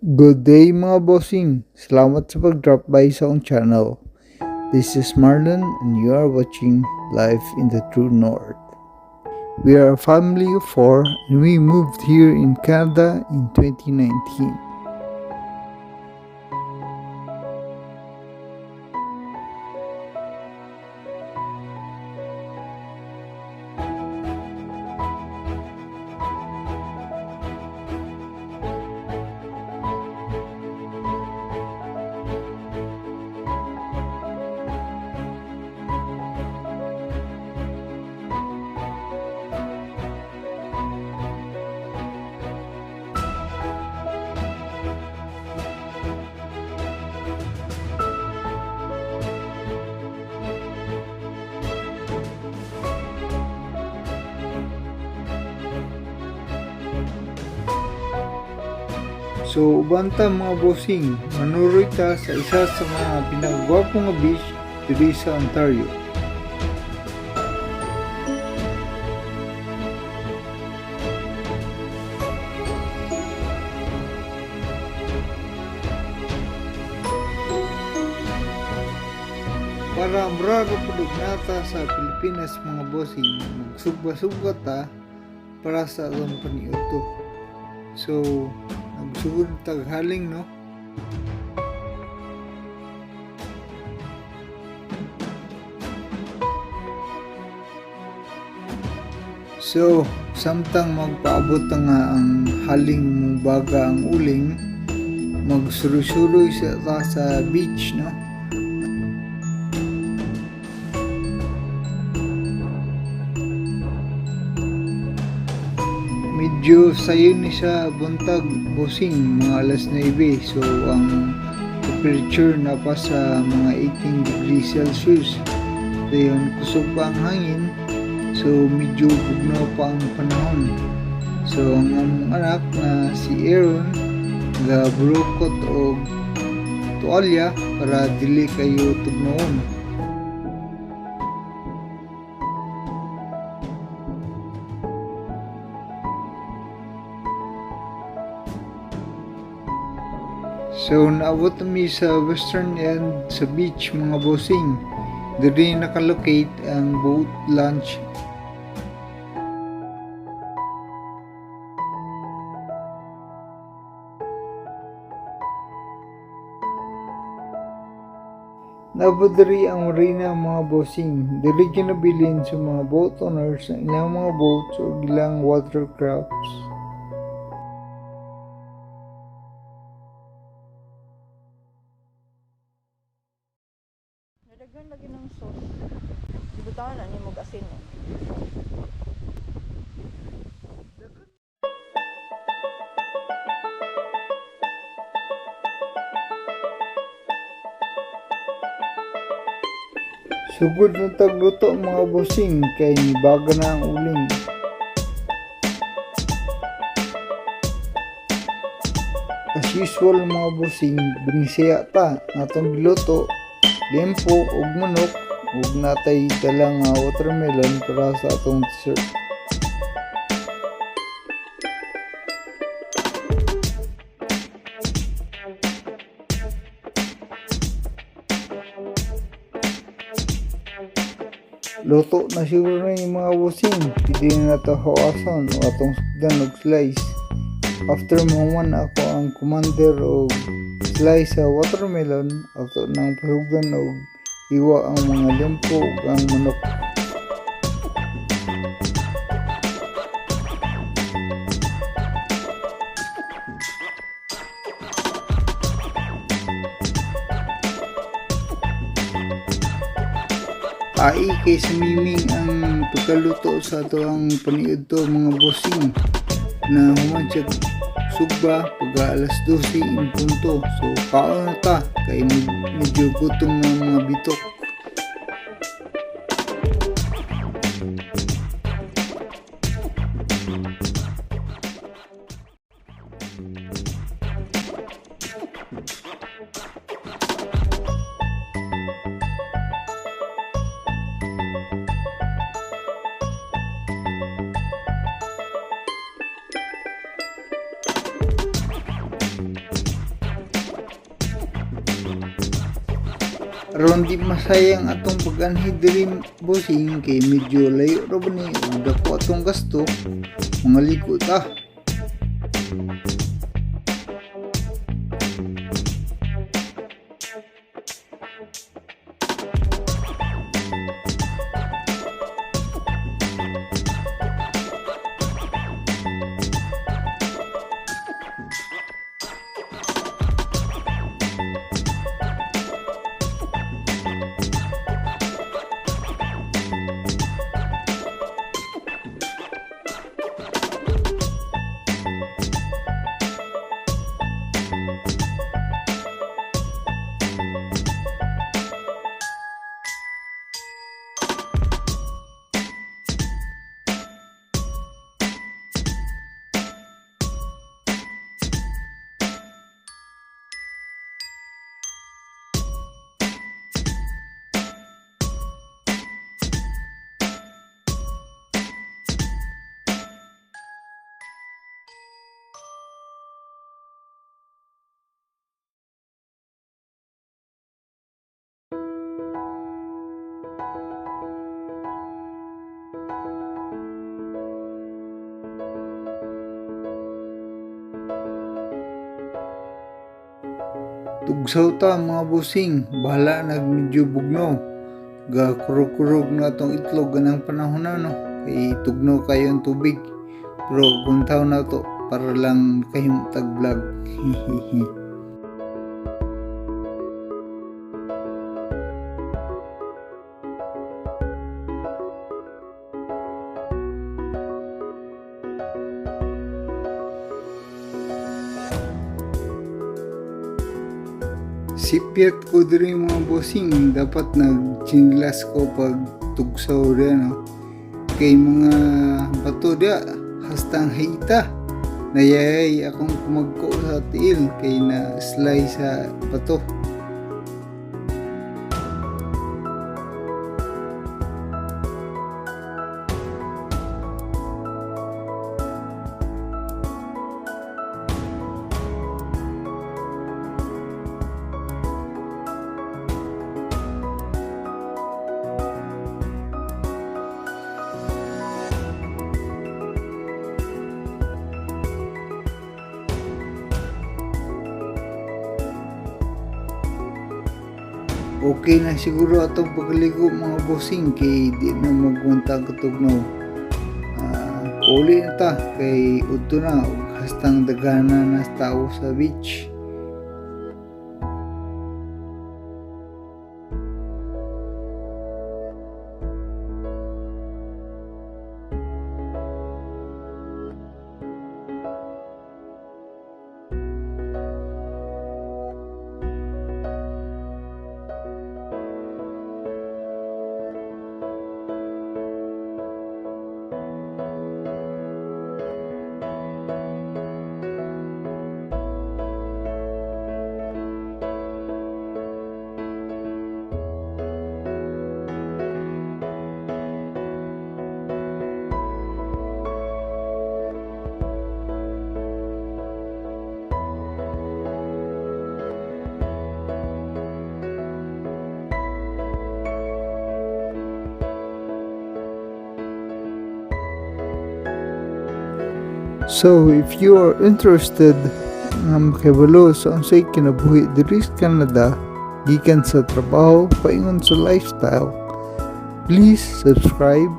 Good day mga bossing! Salamat sa pag-drop by sa akong channel. This is Marlon and you are watching Life in the True North. We are a family of 4 and we moved here in Canada in 2019. So, ubanta mga bossing, manuroy ta sa isa sa mga pinagwapong nga beach diri sa Ontario. Para muraro pudog nata sa Pilipinas mga bossing, magsugba-sugba ta para sa atong paniudto. So, nagsugod taghaling no. So, samtang magpaabot nga ang haling mong baga ang uling, magsuroy-suroy sa beach no. Medyo sayo ni sa buntag bossing, mga alas 9. So ang temperature na pa sa mga 18 degrees Celsius. So yun, kusog pa ang hangin. So medyo bugnaw pa ang panahon. So ang among anak na si Aaron gaburukot og tuwalya para dili kayo tugnaon. So naabot kami sa western end sa beach mga bossing. Diri nakalocate ang boat launch. Naabot diri ang marina mga bossing. Diri kinabilin sa mga boat owners ang ilang mga boats o ilang watercrafts. Nadaghan lagi ng sauce. Ibutangan na ni mo asin eh. Sugod na tagluto mga bossing kay nibaga na ang uling. As usual mga bossing, binisaya ta natong biluto, lempo ug manok ug natay dala nga watermelon para sa atong dessert. Luto na siguro na yung mga bossing. Pwede na nato hawason o atong sugdan og slice. After mahuman ako ang commander og slice sa watermelon, ato nang pasugdan og iwa ang mga lempo ug ang manok. Ai kay sumiming ang pagkaluto sa ato ang paniudto mga bossing na human siya sugba pag alas 12 in punto. So kaon na ta kay medyo gutom ng mga bitok. aron di masayang atong pag-anhi diri bossing kay medyo layo ra ba ni ug dako atong gasto mga liko ta. Tugsaw ta mga bossing, bahala nag medyo bugno. Ga kurog-kurog na atong itlog ganang panahon na no. Kay tugnaw kayo ang tubig. Pero buntaw na to para lang kayong tag-vlog. Sipyat ko diri mga bossing, dapat nagchinilas ko pag tugsaw rin no. Kay mga bato dia hastang haita nayay akong kumagko sa tiil kay na slide sa bato. Okay na siguro atong pagligo mga bossing kay di na magmuntag katugnaw. Uli na ta kay udto na ug hastang dagana na tao sa beach. So if you are interested nga makibalo sa unsay kinabuhi diri sa Canada gikan sa trabaho paingon sa lifestyle, please subscribe,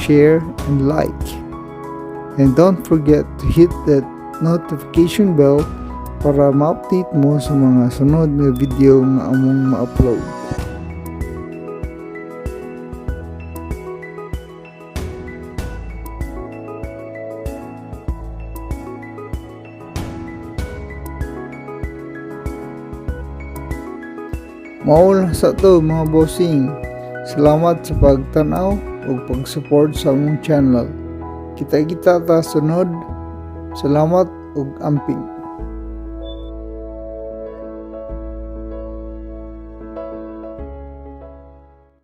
share and like, and don't forget to hit that notification bell para ma-update mo sa mga sunod na video nga among ma-upload. Maul sa to mga bossing. Salamat sa pagtanaw ug pag-support sa among channel. Kita-kita ta sunod. Salamat ug amping.